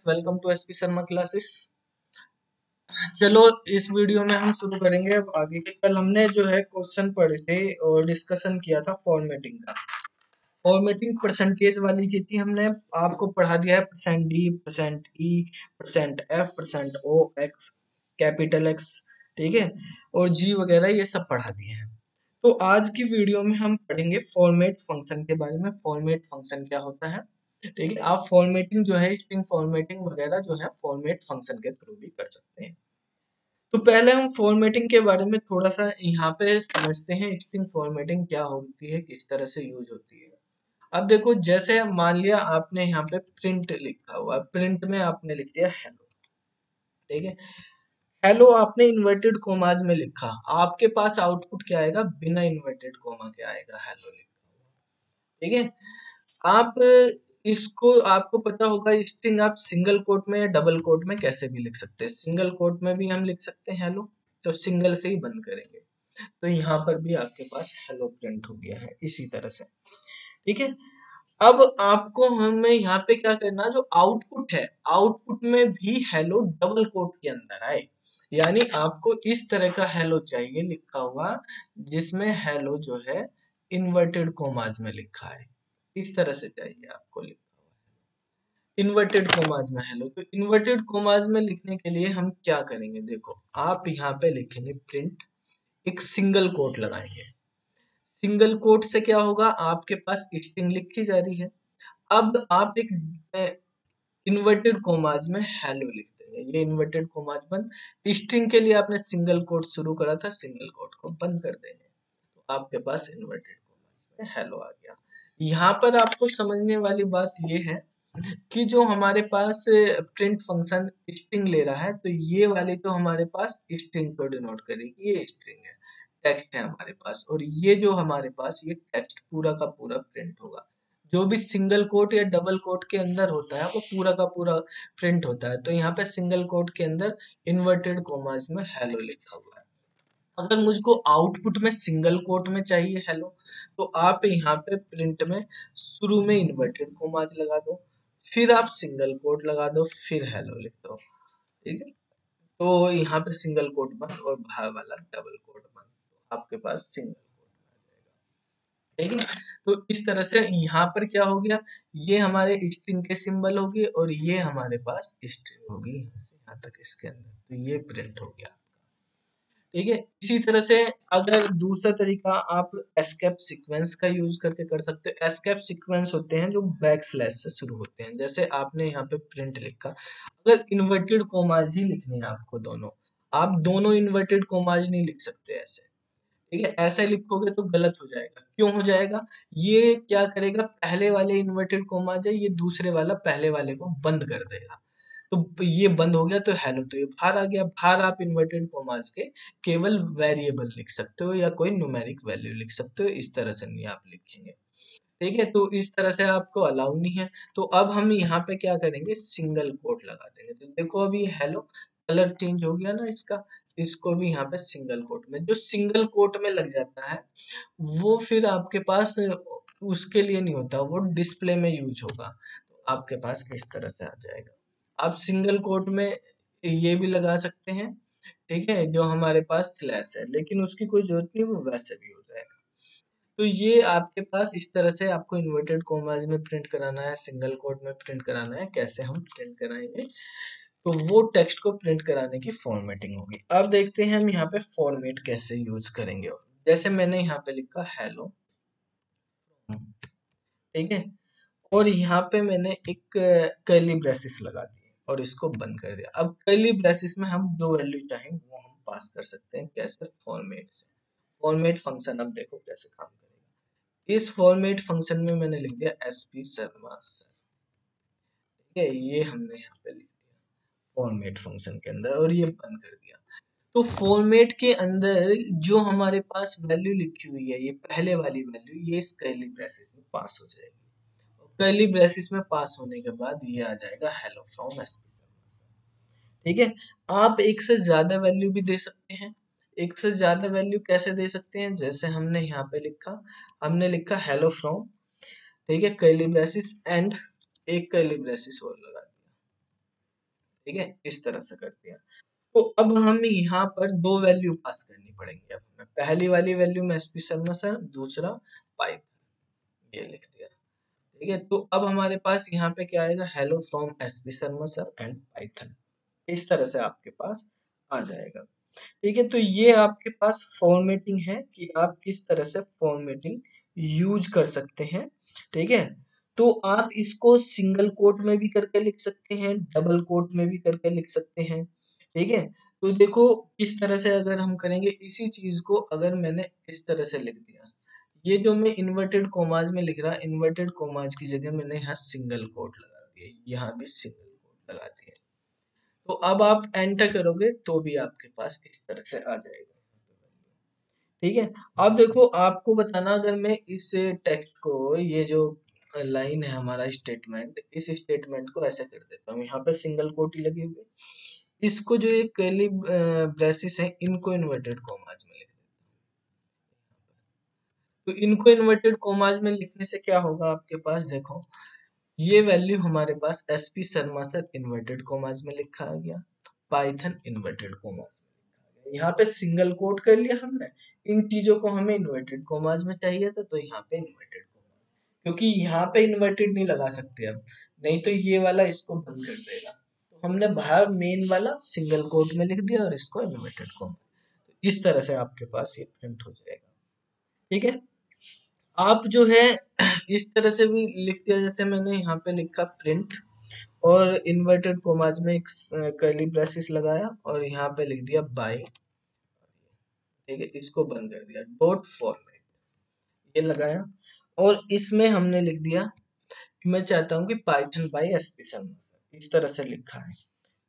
Welcome to SP Sharma classes. चलो इस video में हम शुरू करेंगे अब आगे के। कल हमने जो है क्वेश्चन पढ़े थे और डिस्कशन किया था फॉर्मेटिंग का। फॉर्मेटिंग परसेंटेज वाली की थी हमने। आपको पढ़ा दिया है percent D, percent E, percent F, percent O, X, capital X, ठीक है, और जी वगैरह ये सब पढ़ा दिए हैं। तो आज की वीडियो में हम पढ़ेंगे फॉर्मेट फंक्शन के बारे में। फॉर्मेट फंक्शन क्या होता है, ठीक है। आप फॉर्मेटिंग जो है, स्ट्रिंग फॉर्मेटिंग वगैरह जो है फॉर्मेट फंक्शन के थ्रू भी कर सकते हैं। तो पहले हम फॉर्मेटिंग के बारे में थोड़ा सा यहाँ पे समझते हैं। स्ट्रिंग फॉर्मेटिंग क्या होती है, किस तरह से यूज होती है। अब देखो, जैसे मान लिया आपने यहाँ पे प्रिंट लिखा हुआ, प्रिंट में आपने लिख दिया हेलो, ठीक है। हेलो आपने इन्वर्टेड कोमाज में लिखा, आपके पास आउटपुट क्या आएगा, बिना इन्वर्टेड कोमा के आएगा हेलो लिखा हुआ, ठीक है। आप इसको, आपको पता होगा स्ट्रिंग आप सिंगल कोट में या डबल कोट में कैसे भी लिख सकते हैं। सिंगल कोट में भी हम लिख सकते हैं हेलो, तो सिंगल से ही बंद करेंगे। तो यहाँ पर भी आपके पास हेलो प्रिंट हो गया है इसी तरह से, ठीक है। अब आपको हमें यहाँ पे क्या करना, जो आउटपुट है आउटपुट में भी हेलो डबल कोट के अंदर आए। यानी आपको इस तरह का हेलो चाहिए लिखा हुआ, जिसमें हेलो जो है इन्वर्टेड कोमाज में लिखा है। इस तरह से चाहिए आपको लिखा हुआ इन्वर्टेड कोमाज में हेलो। तो इन्वर्टेड कोमाज में लिखने के लिए हम क्या करेंगे, देखो आप यहाँ पे लिखेंगे प्रिंट, एक सिंगल कोट लगाएंगे। सिंगल कोट से क्या होगा, आपके पास स्ट्रिंग लिखी जा रही है। अब आप एक इन्वर्टेड कोमाज में हेलो लिख देंगे। ये इन्वर्टेड कोमाज बंद, स्ट्रिंग के लिए आपने सिंगल कोट शुरू करा था, सिंगल कोट को बंद कर देंगे। तो आपके पास इन्वर्टेड कोमाज में हेलो आ गया। यहाँ पर आपको समझने वाली बात ये है कि जो हमारे पास प्रिंट फंक्शन स्ट्रिंग ले रहा है, तो ये वाली तो हमारे पास स्ट्रिंग को डिनोट करेगी, ये स्ट्रिंग है, टेक्स्ट है हमारे पास। और ये जो हमारे पास ये टेक्स्ट पूरा का पूरा प्रिंट होगा। जो भी सिंगल कोट या डबल कोट के अंदर होता है वो पूरा का पूरा प्रिंट होता है। तो यहाँ पे सिंगल कोट के अंदर इन्वर्टेड कोमास में हेलो लिखा हुआ है। अगर मुझको आउटपुट में सिंगल कोट में चाहिए हेलो, तो आप यहाँ पे प्रिंट में शुरू में इन्वर्टेड कोमास लगा दो, फिर आप सिंगल कोट लगा दो, फिर हेलो लिख दो, ठीक है। तो यहाँ पे सिंगल कोट बंद और बाहर वाला डबल कोट बंद, तो आपके पास सिंगल कोट आ जाएगा, ठीक है। तो इस तरह से यहाँ पर क्या हो गया, ये हमारे स्ट्रिंग के सिंबल होगी और ये हमारे पास स्ट्रिंग होगी यहाँ तक इसके अंदर, तो ये प्रिंट हो गया, ठीक है। इसी तरह से अगर दूसरा तरीका आप एस्केप सीक्वेंस का यूज करके कर सकते हो। एस्केप सीक्वेंस होते हैं जो बैक स्लैश से शुरू होते हैं। जैसे आपने यहाँ पे प्रिंट लिखा, अगर इन्वर्टेड कोमाज ही लिखने हैं आपको दोनों, आप दोनों इन्वर्टेड कोमाज नहीं लिख सकते ऐसे, ठीक है। ऐसे लिखोगे तो गलत हो जाएगा। क्यों हो जाएगा, ये क्या करेगा, पहले वाले इन्वर्टेड कोमाज है, ये दूसरे वाला पहले वाले को बंद कर देगा। तो ये बंद हो गया तो हेलो, तो ये बाहर आ गया। बाहर आप इन्वर्टेड कोमास के केवल वेरिएबल लिख सकते हो या कोई न्यूमेरिक वैल्यू लिख सकते हो, इस तरह से नहीं आप लिखेंगे, ठीक है। तो इस तरह से आपको अलाउ नहीं है। तो अब हम यहाँ पे क्या करेंगे, सिंगल कोट लगा देंगे। तो देखो अभी हेलो कलर चेंज हो गया ना इसका, इसको भी यहाँ पे सिंगल कोट में, जो सिंगल कोट में लग जाता है वो फिर आपके पास उसके लिए नहीं होता, वो डिस्प्ले में यूज होगा। तो आपके पास इस तरह से आ जाएगा। आप सिंगल कोट में ये भी लगा सकते हैं, ठीक है, जो हमारे पास स्लैश है, लेकिन उसकी कोई जरूरत नहीं, वो वैसे भी हो जाएगा। तो ये आपके पास इस तरह से आपको इन्वर्टेड कोमास में प्रिंट कराना है, सिंगल कोट में प्रिंट कराना है। कैसे हम प्रिंट कराएंगे, तो वो टेक्स्ट को प्रिंट कराने की फॉर्मेटिंग होगी। अब देखते हैं हम यहाँ पे फॉर्मेट कैसे यूज करेंगे। जैसे मैंने यहाँ पे लिखा हेलो, ठीक है, और यहाँ पे मैंने एक कर्ली ब्रेसेस लगा दी और इसको बंद कर दिया। अब कर्ली ब्रेसेस में हम जो वैल्यू चाहें वो हम पास कर सकते हैं। कैसे, फॉर्मेट से। फॉर्मेट फंक्शन अब देखो कैसे काम करेगा। इस फॉर्मेट फंक्शन में मैंने लिख दिया एसपी शर्मा सर, ठीक है, ये हमने यहाँ पे लिख दिया फॉर्मेट फंक्शन के अंदर और ये बंद कर दिया। तो फॉर्मेट के अंदर जो हमारे पास वैल्यू लिखी हुई है, ये पहले वाली वैल्यू, ये इस कर्ली ब्रेसेस में पास हो जाएगी। कर्ली ब्रेसेस में पास होने के बाद ये आ जाएगा हेलो फ्रॉम एसपी शर्मा, ठीक है। आप एक से ज्यादा वैल्यू भी दे सकते हैं। एक से ज्यादा वैल्यू कैसे दे सकते हैं, जैसे हमने यहाँ पे लिखा, हमने लिखा हेलो फ्रॉम, ठीक है, कर्ली ब्रेसेस एंड एक कर्ली ब्रेसेस और लगा दिया, ठीक है, इस तरह से कर दिया। तो अब हमें यहाँ पर दो वैल्यू पास करनी पड़ेंगी। अब हमें पहली वाली वैल्यू में एसपी शर्मा सर, दूसरा पाइथन, ये लिख दिया। ठीक है, तो अब हमारे पास यहाँ पे क्या आएगा, hello from SP Sharma sir and Python, इस तरह से आपके पास आ जाएगा। ठीक है, तो ये आपके पास फॉर्मेटिंग है कि आप किस तरह से फॉर्मेटिंग यूज कर सकते हैं। ठीक है, तो आप इसको सिंगल कोट में भी करके लिख सकते हैं, डबल कोट में भी करके लिख सकते हैं। ठीक है, तो देखो इस तरह से अगर हम करेंगे, इसी चीज को अगर मैंने इस तरह से लिख दिया, ये जो मैं इन्वर्टेड कोमाज में लिख रहा, इन्वर्टेड कोमाज की जगह मैंने यहाँ सिंगल कोट लगा दिया, यहाँ भी सिंगल कोट लगा दिया। तो अब आप एंटर करोगे तो भी आपके पास इस तरह से आ जाएगा। ठीक है, अब देखो आपको बताना, अगर मैं इस टेक्स्ट को, ये जो लाइन है हमारा स्टेटमेंट, इस स्टेटमेंट को ऐसे कर देता हूँ, यहाँ पे सिंगल कोट ही लगे हुए, इसको जो ये कर्ली ब्रेसेस है इनको इन्वर्टेड कॉमाज में लिख देता हूँ। तो इनको इन्वर्टेड कॉमाज में लिखने से क्या होगा, आपके पास देखो ये वैल्यू हमारे पास SP Sharma sir inverted commas में लिखा गया, पाइथन इन्वर्टेड कॉमाज में लिखा गया। यहाँ पे सिंगल कोट कर लिया हमने, इन चीजों को हमें इन्वर्टेड कॉमाज में चाहिए था, तो यहाँ पे इन्वर्टेड कॉमाज, क्योंकि यहाँ पे इन्वर्टेड नहीं लगा सकते अब, नहीं तो ये वाला इसको बंद कर देगा। तो हमने बाहर मेन वाला सिंगल कोट में लिख दिया और इसको इन्वर्टेड कॉमाज, तो इस तरह से आपके पास ये प्रिंट हो जाएगा। ठीक है, आप जो है इस तरह से भी लिख दिया, जैसे मैंने यहाँ पे लिखा प्रिंट और इन्वर्टेड कोमाज में एक कर्ली ब्रेसेस लगाया और यहाँ पे लिख दिया बाय। ठीक है, इसको बंद कर दिया, डॉट फॉर्मेट ये लगाया, और इसमें हमने लिख दिया कि मैं चाहता हूँ कि पाइथन बाय एसपी शर्मा, इस तरह से लिखा है,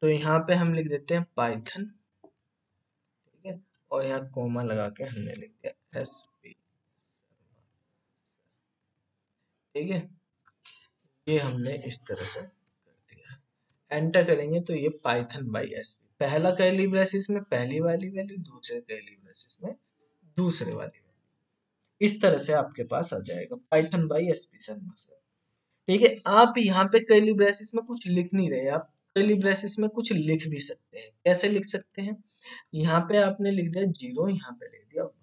तो यहाँ पे हम लिख देते हैं पाइथन। ठीक है, और यहाँ कोमा लगा के हमने लिख दिया एसपी। ठीक है, ये हमने इस तरह से कर दिया, एंटर करेंगे तो ये पाइथन बाई एसपी, पहला कर्ली ब्रेसेस में पहली वाली वैल्यू, दूसरे कर्ली ब्रेसेस में दूसरे वाली वैल्यू, इस तरह से आपके पास आ जाएगा Python by SP Sharma sir. ठीक है, आप यहाँ पे कर्ली ब्रेसेस में कुछ लिख नहीं रहे, आप कर्ली ब्रेसेस में कुछ लिख भी सकते हैं। कैसे लिख सकते हैं, यहाँ पे आपने लिख दिया जीरो, यहाँ पे लिख दिया 1,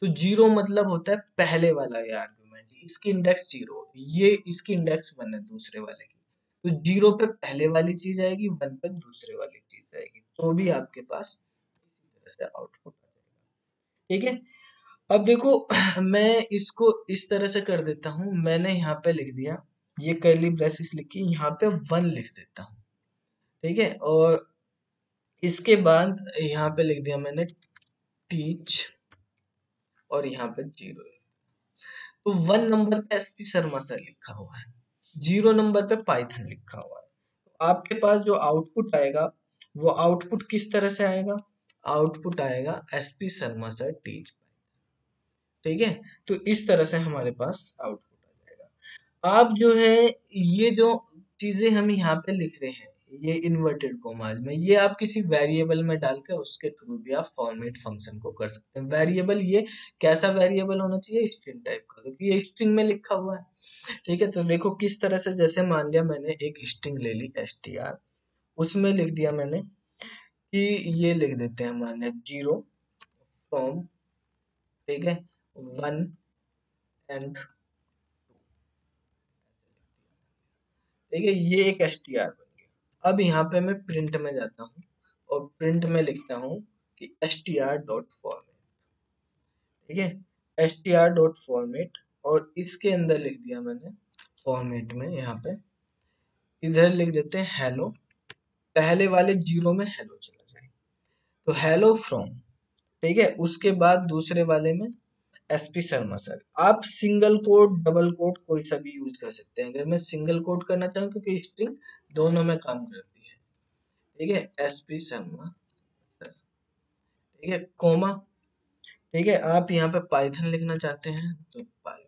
तो जीरो मतलब होता है पहले वाला ये आर्गुमेंट, इसकी इंडेक्स जीरो, ये इसकी इंडेक्स 1 है दूसरे वाले की, तो जीरो पे पहले वाली चीज आएगी, 1 पे दूसरे वाली चीज आएगी, तो भी आपके पास इसी तरह से आउटपुट आ जाएगा। ठीक है, अब देखो मैं इसको इस तरह से कर देता हूँ, मैंने यहाँ पे लिख दिया, ये कर्ली ब्रेसेस लिखी, यहाँ पे 1 लिख देता हूँ। ठीक है, और इसके बाद यहाँ पे लिख दिया मैंने टीच, और यहाँ पे जीरो, तो 1 नंबर पे एसपी शर्मा सर लिखा हुआ है, 0 नंबर पे पाइथन लिखा हुआ है। तो आपके पास जो आउटपुट आएगा वो आउटपुट किस तरह से आएगा, आउटपुट आएगा एसपी शर्मा सर टीच। ठीक है, तो इस तरह से हमारे पास आउटपुट आ जाएगा। आप जो है ये जो चीजें हम यहाँ पे लिख रहे हैं, ये इन्वर्टेड कोमाज में, ये आप किसी वेरिएबल में डालकर उसके थ्रू भी आप फॉर्मेट फंक्शन को कर सकते हैं। वेरिएबल ये कैसा वेरिएबल होना चाहिए, स्ट्रिंग टाइप का, क्योंकि ये स्ट्रिंग में लिखा हुआ है। ठीक है, तो देखो किस तरह से, जैसे मान लिया मैंने एक स्ट्रिंग ले ली str, उसमें लिख दिया मैंने कि ये लिख देते हैं मान लिया जीरो फ्रॉम, ठीक है, 1 एंड, ठीक है, ये एक str बन गया। अब यहाँ पे मैं प्रिंट में जाता हूँ और प्रिंट में लिखता हूँ कि str डॉट फॉर्मेट। ठीक है, str डॉट फॉर्मेट, और इसके अंदर लिख दिया मैंने फॉर्मेट में, यहाँ पे इधर लिख देते हैं हेलो, पहले वाले जीरो में हेलो चला जाए, तो हेलो फ्रॉम। ठीक है, उसके बाद दूसरे वाले में एसपी शर्मा सर, आप सिंगल कोट डबल कोट कोई सा भी यूज कर सकते हैं, अगर मैं सिंगल कोट करना चाहूँ क्योंकि स्ट्रिंग दोनों में काम करती है। ठीक है, एसपी शर्मा सर, ठीक है, कोमा। ठीक है, आप यहाँ पे पाइथन लिखना चाहते हैं तो पाइथन।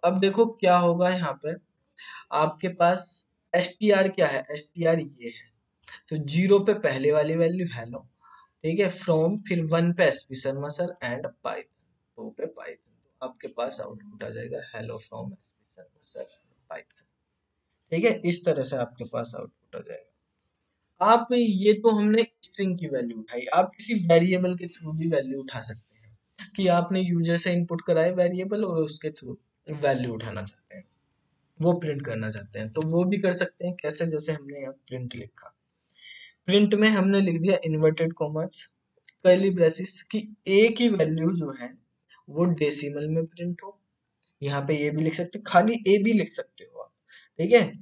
अब देखो क्या होगा, यहाँ पे आपके पास str क्या है, str ये है, तो जीरो पे पहले वाली वैल्यू हेलो, ठीक है, फ्रॉम, फिर 1 पे SP Sharma sir and Python, 2 पे पाइथन, तो आपके पास आउटपुट आ जाएगा hello from SP Sharma sir Python. ठीक है, इस तरह से आपके पास आउटपुट आ जाएगा। आप ये तो हमने स्ट्रिंग की वैल्यू उठाई, आप किसी वेरिएबल के थ्रू भी वैल्यू उठा सकते हैं कि आपने यूजर से इनपुट कराए वेरिएबल और उसके थ्रू वैल्यू उठाना चाहते हैं, वो प्रिंट करना चाहते हैं, तो वो भी कर सकते हैं। कैसे? जैसे हमने यहाँ प्रिंट लिखा, प्रिंट में हमने लिख दिया इन्वर्टेड कॉमर्स कर्ली ब्रेसिस की ए की वैल्यू जो है वो डेसिमल में प्रिंट हो। यहाँ पे ये भी लिख सकते, खाली ए भी लिख सकते हो आप, ठीक है।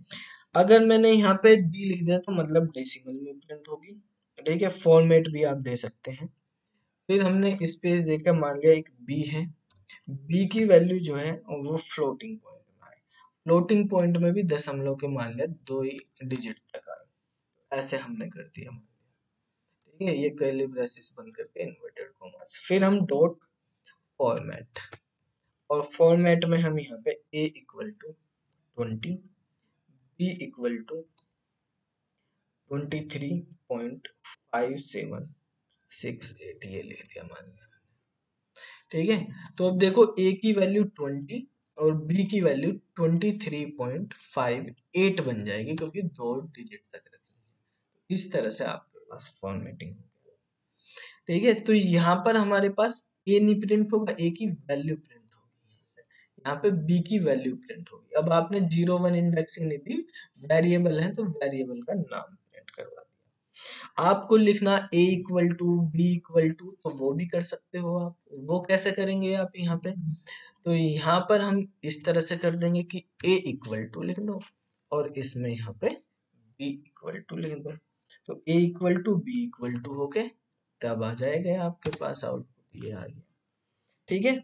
अगर मैंने यहाँ पे डी लिख दिया तो मतलब डेसिमल में प्रिंट होगी, ठीक है। फॉर्मेट भी आप दे सकते हैं। फिर हमने स्पेस देकर मान लिया एक बी है, बी की वैल्यू जो है वो फ्लोटिंग पॉइंट में आए, फ्लोटिंग पॉइंट में भी दशमलव के मान लिया 2 ही डिजिट तक आए, ऐसे हमने कर दिया, ठीक है। ये कर्ली ब्रेसेस बन करके इन्वर्टेड कॉमास। फिर हम डॉट फॉर्मेट, और फॉर्मेट में हम यहाँ पे a equal to 20, b equal to 23.5768 ये लिख दिया मान लिया, ठीक है। तो अब देखो a की वैल्यू 20 और b की वैल्यू 23.58 बन जाएगी क्योंकि 2 डिजिट तक रखेंगे। इस तरह से आपके पास फॉर्मेटिंग, ठीक है। तो यहाँ पर हमारे पास ए नहीं प्रिंट होगा, ए की वैल्यू प्रिंट होगी, यहाँ पे बी की वैल्यू प्रिंट होगी। अब आपने 0 1 इंडेक्सिंग नहीं दी, वेरिएबल है तो वेरिएबल का नाम प्रिंट करवा दिया। आपको लिखना A equal to B equal to, तो वो भी कर सकते हो आप। वो कैसे करेंगे आप यहाँ पे? तो यहाँ पर हम इस तरह से कर देंगे कि ए इक्वल टू लिख दो और इसमें यहाँ पे बी इक्वल टू लिख दो, तो A equal to B equal to हो गए, तब आ जाएगा आपके पास आउटपुट ये आ गया, ठीक है।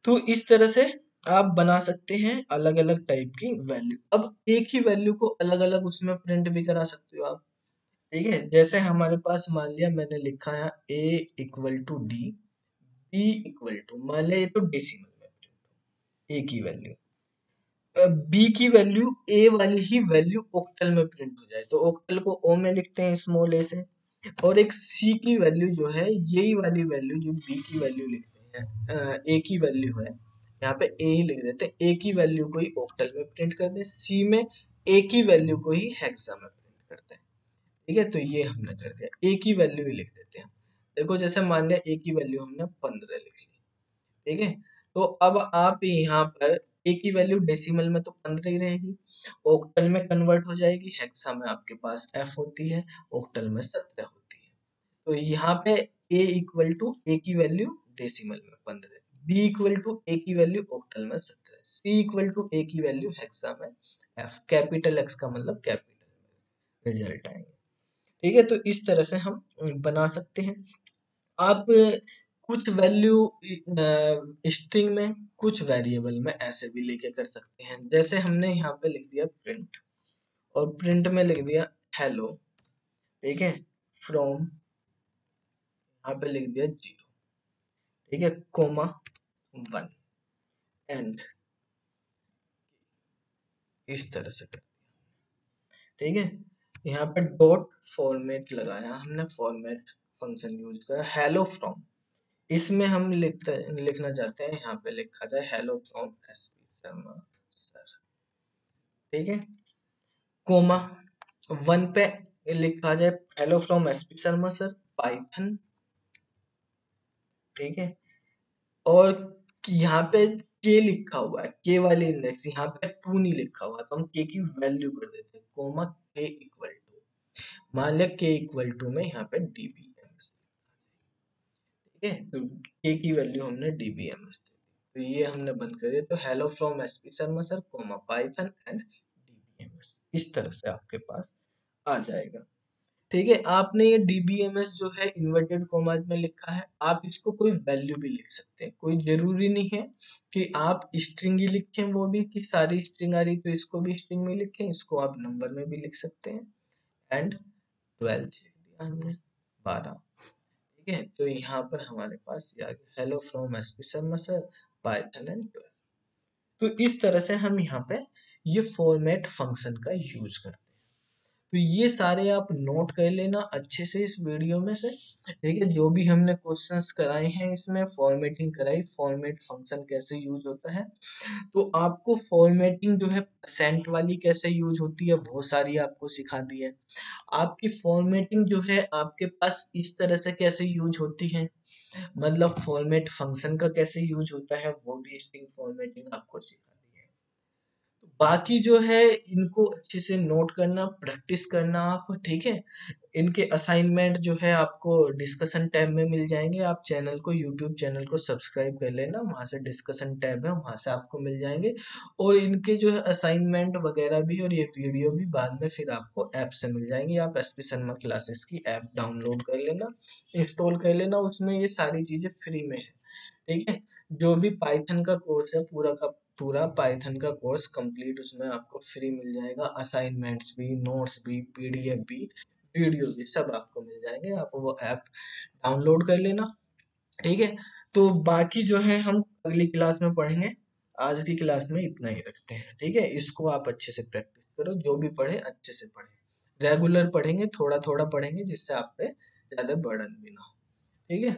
तो इस तरह से आप बना सकते हैं अलग अलग टाइप की वैल्यू। अब एक ही वैल्यू को अलग अलग उसमें प्रिंट भी करा सकते हो आप, ठीक है। जैसे हमारे पास मान लिया मैंने लिखा है a equal to D, b equal to, मान लिया ये तो डेसिमल में प्रिंट, a की वैल्यू, बी की वैल्यू ए वाली ही वैल्यू ऑक्टल में प्रिंट हो जाए, तो ऑक्टल को ओ में लिखते हैं स्मॉल ए से। और एक सी की वैल्यू जो है यही वाली वैल्यू जो बी की वैल्यू लिखते हैं, ए की वैल्यू है, यहाँ पे ए ही लिख देते हैं, ए की वैल्यू को ही ऑक्टल में प्रिंट कर दे, सी में ए की वैल्यू को ही हेक्सा में प्रिंट करते हैं, ठीक है। तो ये हमने कर दिया, ए की वैल्यू ही लिख देते हैं। देखो जैसे मान लिया ए की वैल्यू हमने 15 लिख ली, ठीक है। तो अब आप यहाँ पर ए की वैल्यू डेसिमल में तो 15 ही रहेगी, ऑक्टल में कन्वर्ट हो जाएगी, हेक्सा में आपके पास एफ होती है, ऑक्टल में 17 होती है। तो यहाँ पे ए इक्वल टू ए की वैल्यू डेसिमल में 15, बी इक्वल टू ए की वैल्यू ऑक्टल में 17, सी इक्वल टू ए की वैल्यू हेक्सा में एफ, कैपिटल एक्स का मतलब कैपिटल रिजल्ट आएंगे, ठीक है। तो इस तरह से हम बना सकते हैं। आप कुछ वैल्यू स्ट्रिंग में, कुछ वेरिएबल में ऐसे भी लेके कर सकते हैं। जैसे हमने यहाँ पे लिख दिया प्रिंट, और प्रिंट में लिख दिया हेलो, ठीक है, फ्रॉम, यहाँ पे लिख दिया 0, ठीक है, कोमा 1 एंड, इस तरह से कर, ठीक है। यहाँ पे डॉट फॉर्मेट लगाया हमने, फॉर्मेट फंक्शन यूज करा, हेलो फ्रॉम, इसमें हम लिखना चाहते हैं, यहाँ पे लिखा जाए hello from SP Sharma sir, ठीक है, कोमा 1 पे लिखा जाए hello from SP Sharma sir Python, ठीक है। और यहाँ पे के लिखा हुआ है, के वाली इंडेक्स, यहाँ पे 2 नहीं लिखा हुआ, तो हम के की वैल्यू कर देते हैं, कोमा के इक्वल टू, मान लिया के इक्वल टू में यहाँ पे डीबीएमएस, ठीक है। तो के की वैल्यू हमने डीबीएमएस दे दी, तो ये हमने बंद कर दिया। तो hello from SP Sharma sir comma Python and DBMS, इस तरह से आपके पास आ जाएगा, ठीक है। आपने ये डीबीएमएस जो है इन्वर्टेड कॉमास में लिखा है, आप इसको कोई वैल्यू भी लिख सकते हैं, कोई जरूरी नहीं है कि आप स्ट्रिंग ही लिखें, वो भी कि सारी स्ट्रिंग आ रही तो इसको भी स्ट्रिंग में लिखें, इसको आप नंबर में भी लिख सकते हैं। एंड 12 लिख दिया हमने, 12, ठीक है। तो यहाँ पर हमारे पास ये आ गया hello from SP Sharma sir Python and 12। तो इस तरह से हम यहाँ पे ये फॉर्मेट फंक्शन का यूज करते हैं। तो ये सारे आप नोट कर लेना अच्छे से इस वीडियो में से, ठीक है। जो भी हमने क्वेश्चंस कराए हैं इसमें फॉर्मेटिंग कराई, फॉर्मेट फंक्शन कैसे यूज होता है, तो आपको फॉर्मेटिंग जो है परसेंट वाली कैसे यूज होती है बहुत सारी आपको सिखा दी है। आपकी फॉर्मेटिंग जो है आपके पास इस तरह से कैसे यूज होती है, मतलब फॉर्मेट फंक्शन का कैसे यूज होता है वो भी स्ट्रिंग फॉर्मेटिंग आपको सिखा दी है। तो बाकी जो है इनको अच्छे से नोट करना, प्रैक्टिस करना आप, ठीक है। इनके असाइनमेंट जो है आपको डिस्कशन टैब में मिल जाएंगे। आप चैनल को, यूट्यूब चैनल को सब्सक्राइब कर लेना, वहाँ से डिस्कशन टैब है, वहाँ से आपको मिल जाएंगे। और इनके जो है असाइनमेंट वगैरह भी और ये वीडियो भी बाद में फिर आपको ऐप से मिल जाएंगे। आप एसपी शर्मा क्लासेस की ऐप डाउनलोड कर लेना, इंस्टॉल कर लेना, उसमें ये सारी चीज़ें फ्री में है, ठीक है। जो भी पाइथन का कोर्स है पूरा का पूरा पाइथन का कोर्स कंप्लीट उसमें आपको फ्री मिल जाएगा। असाइनमेंट्स भी, नोट्स भी, पीडीएफ भी, वीडियो भी, सब आपको मिल जाएंगे। आप वो ऐप डाउनलोड कर लेना, ठीक है। तो बाकी जो है हम अगली क्लास में पढ़ेंगे। आज की क्लास में इतना ही रखते हैं, ठीक है। इसको आप अच्छे से प्रैक्टिस करो, जो भी पढ़े अच्छे से पढ़े, रेगुलर पढ़ेंगे, थोड़ा थोड़ा पढ़ेंगे जिससे आप पे ज्यादा बर्डन भी ना हो, ठीक है।